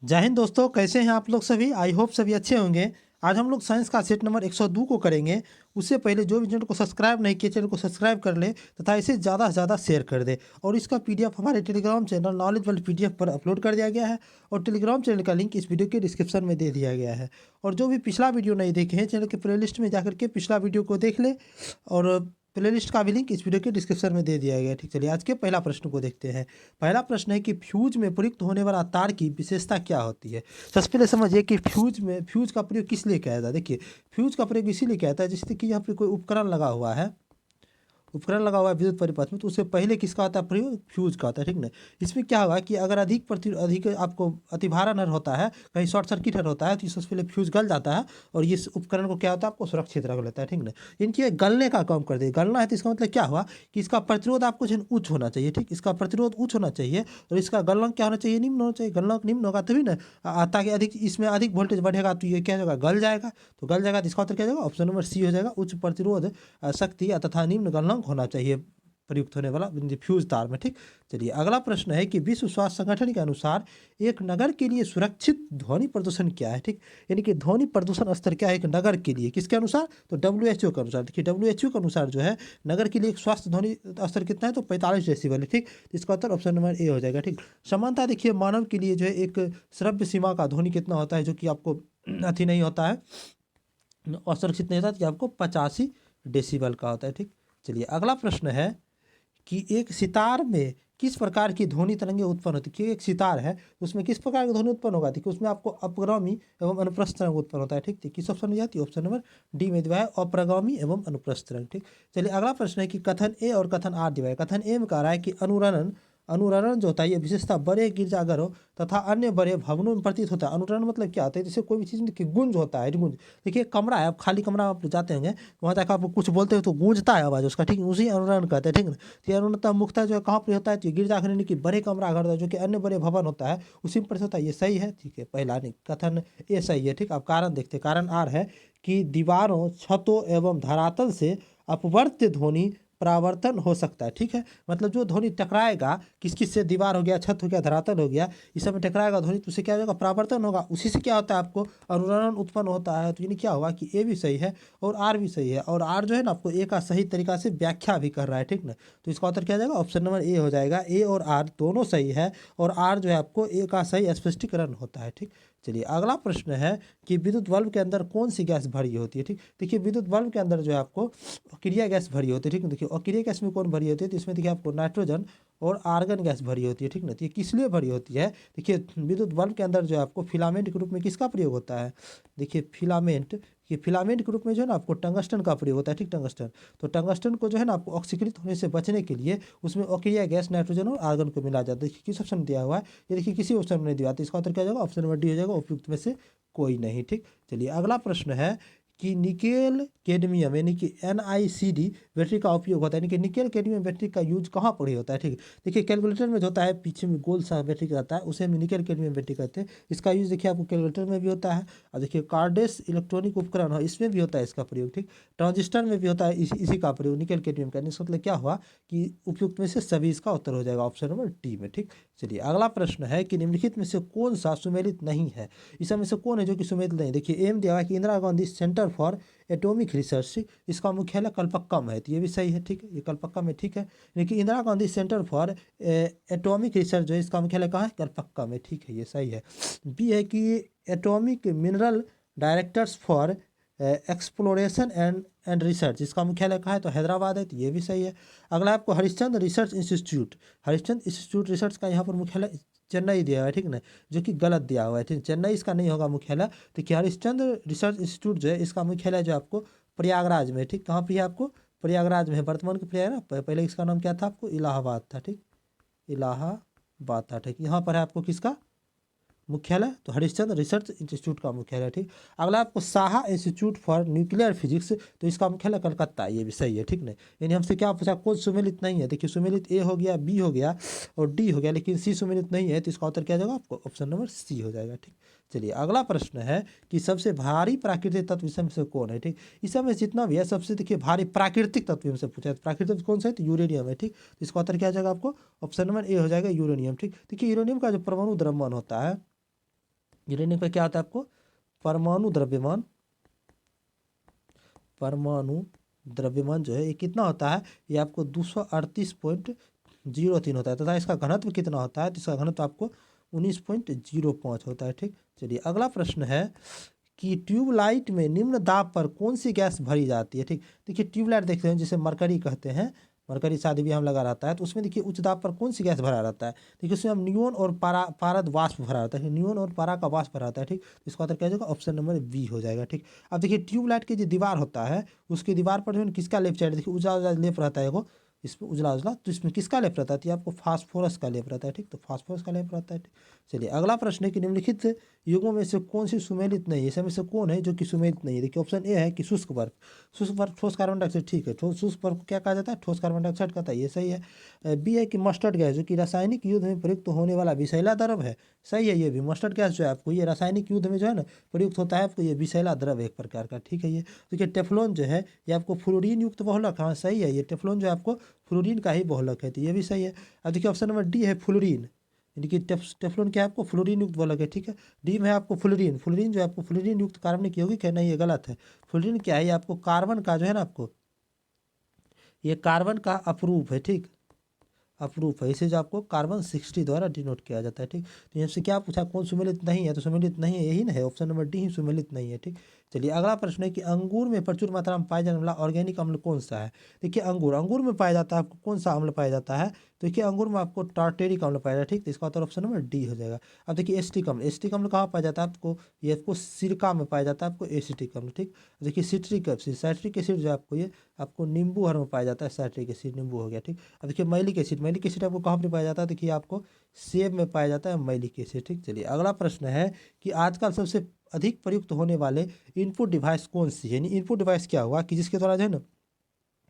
जय हिंद दोस्तों, कैसे हैं आप लोग सभी। आई होप सभी अच्छे होंगे। आज हम लोग साइंस का सेट नंबर 102 को करेंगे। उससे पहले जो भी चैनल को सब्सक्राइब नहीं किए, चैनल को सब्सक्राइब कर ले तथा इसे ज़्यादा से ज़्यादा शेयर कर दे। और इसका पीडीएफ हमारे Telegram channel knowledge world PDF पर अपलोड कर दिया गया है और टेलीग्राम चैनल का लिंक इस वीडियो के डिस्क्रिप्शन में दे दिया गया है। और जो भी पिछला वीडियो नहीं देखे हैं, चैनल के प्लेलिस्ट में जाकर के पिछला वीडियो को देख ले और प्लेलिस्ट का भी लिंक इस वीडियो के डिस्क्रिप्शन में दे दिया गया है। ठीक, चलिए आज के पहला प्रश्न को देखते हैं। पहला प्रश्न है कि फ्यूज में प्रयुक्त होने वाला तार की विशेषता क्या होती है। सबसे पहले समझिए कि फ्यूज का प्रयोग किस लिए किया जाता है। देखिए, फ्यूज का प्रयोग इसीलिए किया जाता है जैसे कि यहाँ पे कोई उपकरण लगा हुआ है विद्युत परिपथ में, तो उससे पहले किसका होता है प्रयोग, फ्यूज का होता है। ठीक ना। इसमें क्या होगा कि अगर अधिक आपको अतिभारण होता है, कहीं शॉर्ट सर्किट होता है, तो इससे पहले फ्यूज गल जाता है और ये उपकरण को क्या होता है, आपको सुरक्षित रख लेता है। ठीक ना। इनकी ये गलने का काम कर दे, गलना है तो इसका मतलब क्या हुआ कि इसका प्रतिरोध आपको जो है उच्च होना चाहिए। ठीक, इसका प्रतिरोध उच्च होना चाहिए और इसका गलनांक क्या होना चाहिए, निम्न होना चाहिए। गलनांक निम्न होगा तभी ना ताकि इसमें अधिक वोल्टेज बढ़ेगा तो ये क्या होगा, गल जाएगा। तो गल जाएगा तो इसका उत्तर क्या हो जाएगा, ऑप्शन नंबर सी हो जाएगा। उच्च प्रतिरोध शक्ति तथा निम्न गलनांक होना चाहिए प्रयुक्त होने वाला फ्यूज तार में। ठीक, चलिए अगला प्रश्न है कि विश्व स्वास्थ्य संगठन के अनुसार एक नगर के लिए सुरक्षित ध्वनि प्रदूषण क्या है। ठीक, यानी कि ध्वनि प्रदूषण स्तर क्या है एक नगर के लिए, किसके अनुसार, तो WHO के अनुसार। देखिए WHO के अनुसार जो है नगर के लिए एक स्वास्थ्य ध्वनि स्तर कितना है, तो 45 डेसिबल है। ठीक, तो इसका उत्तर ऑप्शन नंबर ए हो जाएगा। ठीक, समानता देखिए मानव के लिए जो है एक श्रव्य सीमा का ध्वनि कितना होता है, जो कि आपको अति नहीं होता है, असुरक्षित नहीं होता, तो आपको 85 डेसिबल का होता है। ठीक, चलिए अगला प्रश्न है कि एक सितार में किस प्रकार की ध्वनि तरंगे उत्पन्न होती है। कि एक सितार है उसमें किस प्रकार की ध्वनि उत्पन्न होगा, कि उसमें आपको अपगामी एवं अनुप्रस्थ तरंग उत्पन्न होता है। ठीक, तो किस ऑप्शन में जाती है, ऑप्शन नंबर डी में दिया है, अप्रगामी एवं अनुप्रस्थ तरंग। ठीक, चलिए अगला प्रश्न है कि कथन ए और कथन आर दिया है। कथन ए में कह रहा है कि अनुरणन अनुरणन जो होता है ये विशेषता बड़े गिरजाघरों तथा अन्य बड़े भवनों में प्रतीत होता है। अनुरणन मतलब क्या होता है, जैसे कोई भी चीज़ में देखिए गूंज होता है, गूंज। देखिए कमरा है, आप खाली कमरा आप जाते होंगे, वहाँ जाकर आप कुछ बोलते हो तो गूंजता है आवाज़ उसका। ठीक, उसी अनुरणन कहते हैं। ठीक ना। तो ये अनुरणता मुख्यतः जो है कहाँ पर होता है, तो गिरजाघर यानी कि बड़े कमरा घर होता है, जो कि अन्य बड़े भवन होता है उसी में प्रतीत होता है। ये सही है। ठीक है, पहला नहीं, कथन ये सही है। ठीक, अब कारण देखते हैं। कारण आर है कि दीवारों, छतों एवं धरातल से अपवर्त्य ध्वनि परावर्तन हो सकता है। ठीक है, मतलब जो ध्वनि टकराएगा किस किस से, दीवार हो गया, छत हो गया, धरातल हो गया, इस सब में टकराएगा ध्वनि, तो उससे क्या होगा, परावर्तन होगा। उसी से क्या होता है, आपको अनुरणन उत्पन्न होता है। तो यानी क्या होगा कि ए भी सही है और आर भी सही है। और आर जो है ना आपको ए का सही तरीका से व्याख्या भी कर रहा है। ठीक ना। तो इसका उत्तर क्या हो जाएगा, ऑप्शन नंबर ए हो जाएगा। ए और आर दोनों सही है और आर जो है आपको ए का सही स्पष्टीकरण होता है। ठीक, चलिए अगला प्रश्न है कि विद्युत बल्ब के अंदर कौन सी गैस भरी होती है। ठीक, देखिए विद्युत बल्ब के अंदर जो है आपको अक्रिय गैस भरी होती है। ठीक है, देखिए अक्रिय गैस में कौन भरी होती है, तो इसमें देखिए आपको नाइट्रोजन और आर्गन गैस भरी होती है। ठीक ना। तो ये किस लिए भरी होती है, देखिए विद्युत बल्ब के अंदर जो है आपको फिलामेंट के रूप में किसका प्रयोग होता है, देखिए फिलामेंट, ये फिलामेंट के रूप में जो है ना आपको टंगस्टन का प्रयोग होता है। ठीक, टंगस्टन, तो टंगस्टन को जो है ना आपको ऑक्सीकृत होने से बचने के लिए उसमें अक्रिय गैस नाइट्रोजन और आर्गन को मिला जाता है। देखिए किस ऑप्शन दिया हुआ है, ये देखिए किसी ऑप्शन में नहीं दिया, तो इसका उत्तर क्या हो जाएगा, ऑप्शन नंबर डी हो जाएगा, उपयुक्त में से कोई नहीं। ठीक, चलिए अगला प्रश्न है कि निकेल कैडमियम यानी कि NiCd बैटरी का उपयोग होता है, यानी कि निकेल कैडमियम बैटरी का यूज कहाँ पर ही होता है। ठीक, देखिए कैलकुलेटर में जो होता है पीछे में गोल सा बैटरी रहता है, उसे हम निकेल कैडमियम बैटरी कहते हैं। इसका यूज देखिए आपको कैलकुलेटर में भी होता है और देखिए कार्डेस इलेक्ट्रॉनिक उपकरण है इसमें भी होता है इसका प्रयोग। ठीक, ट्रांजिस्टर में भी होता है इसी का प्रयोग निकेल कैडमियम का। इसका मतलब क्या हुआ कि उपयुक्त में से सभी इसका उत्तर हो जाएगा, ऑप्शन नंबर डी में। ठीक, चलिए अगला प्रश्न है कि निम्नलिखित में से कौन सा सुमेलित नहीं है। इस में से कौन है जो कि सुमेलित नहीं, देखिए एम दिया हुआ है कि Indira Gandhi centre for atomic research, इसका मुख्यालय कलपक्का में है, तो ये भी सही है। ठीक है, ये कलपक्का में ठीक है, लेकिन Indira Gandhi centre for atomic research जो है इसका मुख्यालय कहाँ है, कलपक्का में। ठीक है, ये सही है। बी है कि atomic mineral directors for exploration and research, इसका मुख्यालय कहाँ है, तो हैदराबाद है, तो ये भी सही है। अगला आपको Harishchandra research institute, Harishchandra institute research का यहाँ पर मुख्यालय चेन्नई दिया हुआ है। ठीक ना, जो कि गलत दिया हुआ है। ठीक, चेन्नई इसका नहीं होगा मुख्यालय। तो क्या हरिश्चंद्र रिसर्च इंस्टीट्यूट जो है इसका मुख्यालय जो आपको प्रयागराज में, ठीक कहाँ पर है आपको, प्रयागराज में है, वर्तमान के प्रयागराज, पहले इसका नाम क्या था, आपको इलाहाबाद था। ठीक, इलाहाबाद था। ठीक, यहाँ पर है आपको किसका मुख्यालय, तो हरिश्चंद्र रिसर्च इंस्टीट्यूट का मुख्यालय। ठीक, अगला आपको Saha institute for nuclear physics, तो इसका मुख्यालय कलकत्ता, ये भी सही है। ठीक नहीं, यानी हमसे क्या पूछा, कौन सुमेलित नहीं है, देखिए सुमेलित ए हो गया, बी हो गया और डी हो गया, लेकिन सी सुमेलित नहीं है, तो इसका उत्तर क्या जाएगा आपको, ऑप्शन नंबर सी हो जाएगा। ठीक, चलिए अगला प्रश्न है कि सबसे भारी प्राकृतिक तत्व इसमें से कौन है। ठीक, इस समय जितना भी है सबसे देखिए भारी प्राकृतिक तत्व से पूछा है, प्राकृतिक तत्व कौन सा है, तो यूरेनियम है। ठीक, तो इसका उत्तर क्या जाएगा आपको, ऑप्शन नंबर ए हो जाएगा यूरेनियम। ठीक, देखिए यूरेनियम का जो परमाणु द्रव्यमान होता है यूरेनियम का क्या होता है आपको परमाणु द्रव्यमान, परमाणु द्रव्यमान जो है ये कितना होता है, ये आपको 238.03 होता है तथा इसका घनत्व कितना होता है, तो इसका घनत्व आपको 19.05 होता है। ठीक, चलिए अगला प्रश्न है कि ट्यूबलाइट में निम्न दाब पर कौन सी गैस भरी जाती है। ठीक, देखिए ट्यूबलाइट देखते हैं जिसे मरकरी कहते हैं, मरकरी शादी ब्याह में लगा रहता है, तो उसमें देखिए उच्च दाब पर कौन सी गैस भरा रहता है, देखिए उसमें हम नियोन और पारद वाष्प भरा रहता है, नियोन और पारा का वाष्प भरा रहता है। ठीक, तो इसका उत्तर क्या हो जाएगा, ऑप्शन नंबर बी हो जाएगा। ठीक, अब देखिए ट्यूबलाइट की जो दीवार होता है उसकी दीवार पर जो है किसका लेप चाहिए, देखिए उजला उजला लेप रहता है एगो, इसमें उजला उजला, तो इसमें किसका लेप रहता है, तो ये आपको फास्फोरस का लेप रहता है। ठीक, तो फास्फोरस का लेप रहता है। ठीक, चलिए अगला प्रश्न है कि निम्नलिखित युगों में से कौन सी सुमेलित नहीं है, इसमें से कौन है जो कि सुमेलित नहीं है। देखिए ऑप्शन ए है कि शुष्क बर्फ, शुष्क बर्फ ठोस कार्बन डाइऑक्साइड, ठीक है, शुष्क बर्फ को क्या कहा जाता है, ठोस कार्बन डाइऑक्साइड कहता है, ये सही है। बी है कि मस्टर्ड गैस जो कि रासायनिक युद्ध में प्रयुक्त होने वाला विषैला द्रव है, सही है, ये भी मस्टर्ड गैस जो है आपको ये रासायनिक युद्ध में जो है ना प्रयुक्त होता है, आपको ये विषैला द्रव है एक प्रकार का। ठीक है, ये देखिए टेफ्लॉन जो है ये आपको फ्लोरीन युक्त बहुलक, हाँ सही है, ये टेफ्लॉन जो है आपको फ्लोरीन का ही बहुलक है, तो ये भी सही है। अब देखिए ऑप्शन नंबर डी है फ्लोरीन, यानी कि टेफ्लॉन क्या है आपको फ्लोरीन युक्त बहुलक है। ठीक है, डी में है आपको फ्लोरीन, फ्लोरीन जो है आपको फ्लोरीन युक्त कार्बनिक यौगिक है, नहीं ये गलत है। फ्लोरीन क्या है, ये आपको कार्बन का जो है ना आपको ये कार्बन का अपरूप है। ठीक, अप्रूफ है, इसे जो आपको कार्बन 60 द्वारा डिनोट किया जाता है। ठीक, तो यहाँ से क्या पूछा कौन सुमेलित नहीं है, तो सुमेलित नहीं है यही ना है, ऑप्शन नंबर डी ही सुमेलित नहीं है। ठीक, चलिए अगला प्रश्न है कि अंगूर में प्रचुर मात्रा में पाया जाने वाला ऑर्गेनिक अम्ल कौन सा है। देखिए अंगूर, अंगूर में पाया जाता है आपको कौन सा अम्ल पाया जाता है, तो देखिए अंगूर में आपको टार्टेरिक अम्ल पाया जाता है। ठीक, तो इसका उत्तर ऑप्शन नंबर डी हो जाएगा। अब देखिए एसिटिक अम्ल, एसिटिक अम्ल कहाँ पाया जाता है आपको, ये आपको सिरका में पाया जाता है आपको एसिटिक अम्ल। ठीक, देखिए सिट्रिक एसिड, साइट्रिक एसिड जो आपको ये आपको नींबू हर में पाया जाता है, साइट्रिक एसिड नींबू हो गया। ठीक, अब देखिए मैलिक एसिड, मैलिक एसिड आपको कहाँ पर पाया जाता है, देखिए आपको सेब में पाया जाता है मैलिक एसिड। ठीक, चलिए अगला प्रश्न है कि आजकल सबसे अधिक प्रयुक्त होने वाले इनपुट डिवाइस कौन सी है, यानी इनपुट डिवाइस क्या हुआ कि जिसके द्वारा जो है ना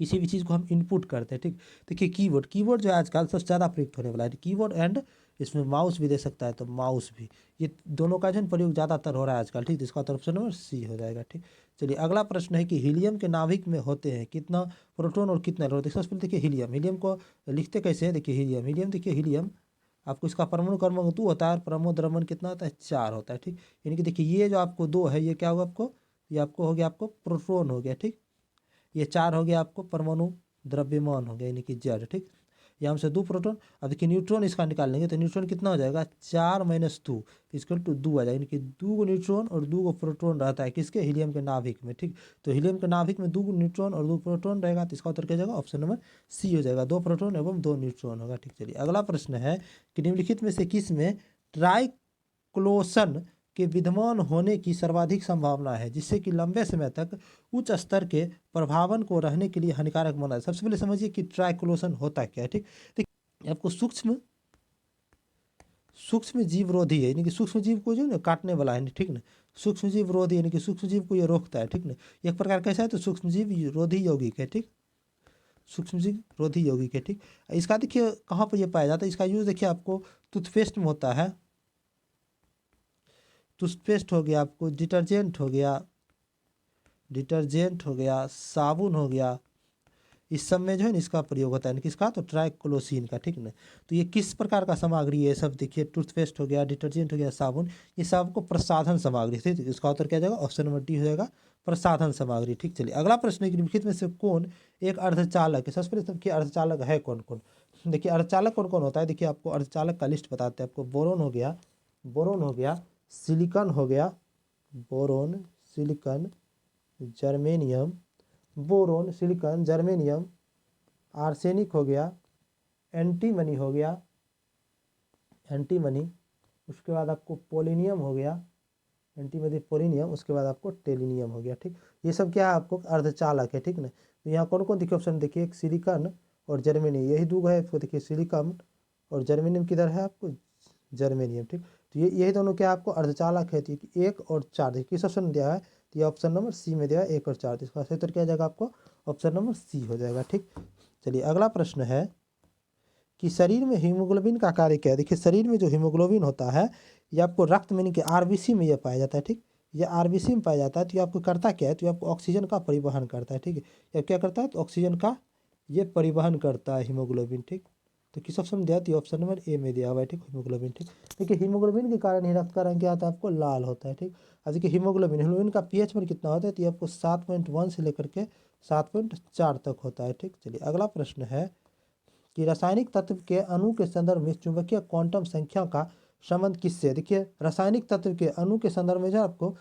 किसी भी चीज़ को हम इनपुट करते हैं। ठीक, देखिए कीबोर्ड, कीबोर्ड जो है आजकल सबसे ज़्यादा प्रयुक्त होने वाला है, कीबोर्ड एंड इसमें माउस भी दे सकता है, तो माउस भी, ये दोनों का जो है प्रयोग ज़्यादातर हो रहा है आजकल। ठीक, इसका उत्तर ऑप्शन नंबर सी हो जाएगा। ठीक, चलिए अगला प्रश्न है कि हीलियम के नाभिक में होते हैं कितना प्रोटॉन और कितना इलेक्ट्रॉन। सबसे पहले देखिए हीलियम, हीलियम को लिखते कैसे हैं, देखिए हीलियम, हीलियम देखिए हीलियम आपको इसका परमाणु क्रमांक 2 होता है और परमाणु द्रव्यमान कितना होता है 4 होता है। ठीक, यानी कि देखिए ये जो आपको 2 है ये क्या होगा आपको, ये आपको हो गया आपको प्रोटॉन हो गया। ठीक, ये 4 हो गया आपको परमाणु द्रव्यमान हो गया, यानी कि जेड। ठीक, यहाँ से 2 प्रोटॉन, अब देखिए न्यूट्रॉन इसका निकाल लेंगे तो न्यूट्रॉन कितना हो जाएगा 4 माइनस 2 इसकल टू 2 आ जाएगा, यानी कि 2 गो न्यूट्रॉन और 2 गो प्रोटॉन रहता है किसके, हीलियम के नाभिक में। ठीक, तो हीलियम के नाभिक में 2 गो न्यूट्रॉन और 2 प्रोटॉन रहेगा, तो इसका उत्तर क्या जाएगा, ऑप्शन नंबर सी हो जाएगा, 2 प्रोटॉन एवं 2 न्यूट्रॉन होगा। ठीक, चलिए अगला प्रश्न है कि निम्नलिखित में से किस में ट्राइक्लोसन के विद्यमान होने की सर्वाधिक संभावना है जिससे कि लंबे समय तक उच्च स्तर के प्रभावन को रहने के लिए हानिकारक माना है। सबसे पहले समझिए कि ट्राइक्लोसन होता क्या है। ठीक, देखिए आपको सूक्ष्म सूक्ष्म जीव रोधी है, यानी कि सूक्ष्म जीव को जो है ना काटने वाला है। ठीक ना, सूक्ष्म जीव रोधी यानी कि सूक्ष्म जीव को ये रोकता है। ठीक ना, एक प्रकार कैसा है, तो सूक्ष्म जीव रोधी यौगिक है। ठीक, सूक्ष्म जीव रोधी यौगिक है। ठीक, इसका देखिए कहाँ पर ये पाया जाता है, इसका यूज देखिए आपको टूथपेस्ट में होता है, टूथपेस्ट हो गया, आपको डिटर्जेंट हो गया, डिटर्जेंट हो गया, साबुन हो गया, इस सब में जो है ना इसका प्रयोग होता है, किसका, तो ट्राइक्लोसिन का। ठीक ना, तो ये किस प्रकार का सामग्री है सब, देखिए टूथपेस्ट हो गया, डिटर्जेंट हो गया, साबुन, ये सब को प्रसाधन सामग्री। ठीक, इसका उत्तर क्या जाएगा, ऑप्शन नंबर डी हो जाएगा, प्रसाधन सामग्री। ठीक, चलिए अगला प्रश्न है कि निम्नलिखित में से कौन एक अर्धचालक है। सबसे पहले सबके अर्धचालक है कौन कौन, देखिए अर्धचालक कौन कौन होता है, देखिए आपको अर्धचालक का लिस्ट बताते हैं आपको, बोरोन हो गया, बोरोन हो गया, सिलिकॉन हो गया, boron, silicon, germanium, boron, silicon, germanium, arsenic हो गया, एंटीमनी हो गया, एंटीमनी, उसके बाद आपको पोलिनियम हो गया, एंटीमनी पोलिनियम, उसके बाद आपको टेलिनियम हो गया। ठीक, ये सब क्या है आपको अर्धचालक है। ठीक ना, तो यहाँ कौन कौन देखिए ऑप्शन, देखिए एक सिलिकॉन और जर्मेनियम, यही दो है इसको, देखिए सिलिकॉन और जर्मेनियम किधर है आपको, जर्मेनियम। ठीक, तो ये यही दोनों क्या आपको अर्धचालक है। ठीक, 1 और 4 देखिए किस ऑप्शन में दिया है, तो ये ऑप्शन नंबर सी में दिया है 1 और 4, तो इसका सही उत्तर क्या जाएगा आपको, ऑप्शन नंबर सी हो जाएगा। ठीक, चलिए अगला प्रश्न है कि शरीर में हीमोग्लोबिन का कार्य क्या है। देखिए शरीर में जो हीमोग्लोबिन होता है ये आपको रक्त में यानी कि आरबीसी में ये पाया जाता है। ठीक, ये आरबीसी में पाया जाता है, तो ये आपको करता क्या है, तो ये आपको ऑक्सीजन का परिवहन करता है। ठीक है, ये क्या करता है, तो ऑक्सीजन का ये परिवहन करता है हीमोग्लोबिन। ठीक, तो किस ऑप्शन में दिया, तो ऑप्शन नंबर ए में दिया हुआ है, ठीक, हीमोग्लोबिन, ठीक। देखिए हीमोग्लोबिन के कारण ही रक्त का रंग क्या आता है आपको, लाल होता है, ठीक। अब देखिए हीमोग्लोबिन का पीएच पर कितना होता है, तो ये आपको 7.1 से लेकर के 7.4 तक होता है, ठीक। चलिए अगला प्रश्न है कि रासायनिक तत्व के अणु के संदर्भ में चुंबकीय क्वांटम संख्या का संबंध किससे है। देखिए रासायनिक तत्व के अणु के संदर्भ में जो आपको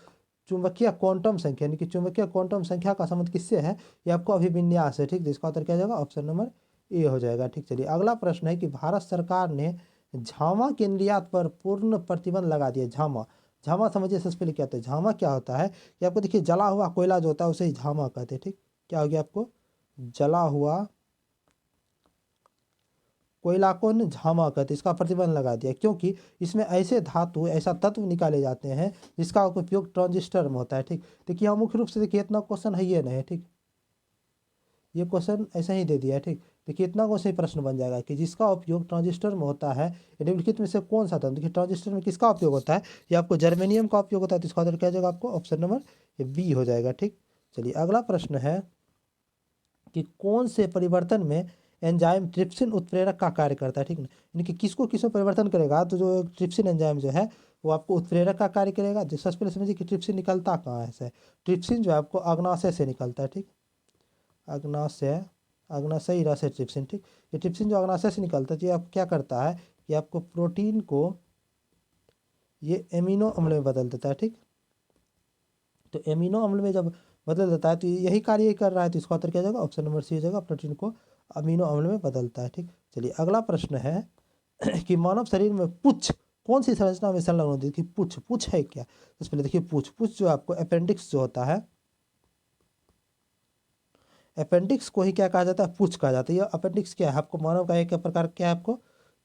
चुंबकीय क्वांटम संख्या यानी कि चुंबकीय क्वांटम संख्या का संबंध किससे है, ये आपको अभिविन्यास है, ठीक। इसका उत्तर क्या जाएगा, ऑप्शन नंबर ए हो जाएगा, ठीक। चलिए अगला प्रश्न है कि भारत सरकार ने झामा के निर्यात पर पूर्ण प्रतिबंध लगा दिया। झामा, झामा समझिए सबसे पहले क्या होता है। झामा क्या होता है कि आपको देखिए जला हुआ कोयला जो होता है उसे ही झामा कहते हैं, ठीक। क्या हो गया आपको, जला हुआ कोयला को न झामा कहते हैं, इसका प्रतिबंध लगा दिया क्योंकि इसमें ऐसे धातु ऐसा तत्व निकाले जाते हैं जिसका उपयोग ट्रांजिस्टर में होता है, ठीक। देखिए हम मुख्य रूप से देखिए इतना क्वेश्चन है ये नहीं, ठीक, ये क्वेश्चन ऐसा ही दे दिया है, ठीक। देखिए इतना को सही प्रश्न बन जाएगा कि जिसका उपयोग ट्रांजिस्टर में होता है, निम्नलिखित में से कौन सा था। देखिए ट्रांजिस्टर में किसका उपयोग होता है, ये आपको जर्मेनियम का उपयोग होता है, तो इसका उत्तर क्या हो जाएगा आपको, ऑप्शन नंबर बी हो जाएगा, ठीक। चलिए अगला प्रश्न है कि कौन से परिवर्तन में एंजाइम ट्रिप्सिन उत्प्रेरक का कार्य करता है, ठीक ना। यानी कि किसको किसमें परिवर्तन करेगा, तो जो ट्रिप्सिन एंजाइम जो है वो आपको उत्प्रेरक का कार्य करेगा। जो सबसे पहले समझिए कि ट्रिप्सिन निकलता कहाँ है, ट्रिप्सिन जो है आपको अग्नाशय से निकलता है, ठीक। अग्नाशय, अग्नाशयी रस है ट्रिप्सिन, ठीक। ये ट्रिप्सिन जो अग्नाशय से निकलता है तो ये आप क्या करता है कि आपको प्रोटीन को ये एमिनो अम्ल में बदल देता है, ठीक। तो एमिनो अम्ल में जब बदल देता है तो यही कार्य ये कर रहा है, तो इसका उत्तर क्या जाएगा, ऑप्शन नंबर सी हो जाएगा, प्रोटीन को अमीनो अम्ल में बदलता है, ठीक। चलिए अगला प्रश्न है कि मानव शरीर में पुच्छ कौन सी संरचना में संलग्न होती है। कि पुच्छ, पुच्छ है क्या, तो पहले देखिए पुच्छ, पुच्छ जो आपको अपेंडिक्स जो होता है, अपेंडिक्स को ही क्या कहा जाता है, पुच्छ कहा जाता है। ये अपेंडिक्स क्या है आपको, मानव का एक प्रकार क्या है आपको,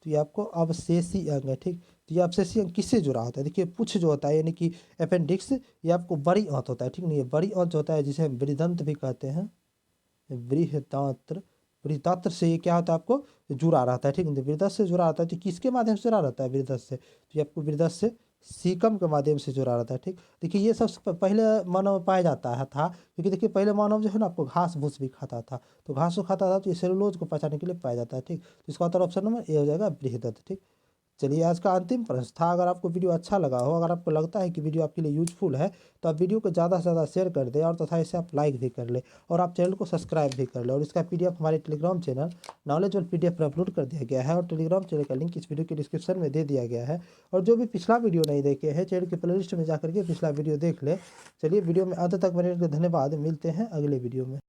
तो ये आपको अवशेषी अंग है, ठीक। तो ये अवशेषी अंग किससे जुड़ा होता है, देखिए पुच्छ जो होता है यानी कि अपेंडिक्स ये आपको बड़ी आंत होता है, ठीक नहीं, ये बड़ी आंत जो होता है जिसे हम बृहदंत भी कहते हैं, बृहदात्र, बृहदात्र से ये क्या होता है आपको जुड़ा रहता है, ठीक है। बृहदस्त से जुड़ा रहता है, तो किसके माध्यम से जुड़ा रहता है, बृहदस्त से, तो ये आपको बृहदस्त से सीकम के माध्यम से जुड़ा रहता है, ठीक। देखिए ये सबसे पहले मानव में पाया जाता है था, क्योंकि देखिए पहले मानव जो है ना आपको घास भूस भी खाता था, तो घास को खाता था तो ये सेलुलोज को पचाने के लिए पाया जाता है, ठीक। तो इसका उत्तर ऑप्शन नंबर ए हो जाएगा, बृहदत्त, ठीक। चलिए आज का अंतिम प्रश्न था, अगर आपको वीडियो अच्छा लगा हो, अगर आपको लगता है कि वीडियो आपके लिए यूजफुल है, तो आप वीडियो को ज़्यादा से ज़्यादा शेयर कर दें और तथा इसे आप लाइक भी कर ले और आप चैनल को सब्सक्राइब भी कर ले। और इसका पीडीएफ हमारे Telegram channel knowledge world PDF पर अपलोड कर दिया गया है और टेलीग्राम चैनल का लिंक इस वीडियो के डिस्क्रिप्शन में दे दिया गया है। और जो भी पिछला वीडियो नहीं देखे हैं चैनल के प्लेलिस्ट में जाकर के पिछला वीडियो देख ले। चलिए वीडियो में अंत तक बने रहने के धन्यवाद, मिलते हैं अगले वीडियो में।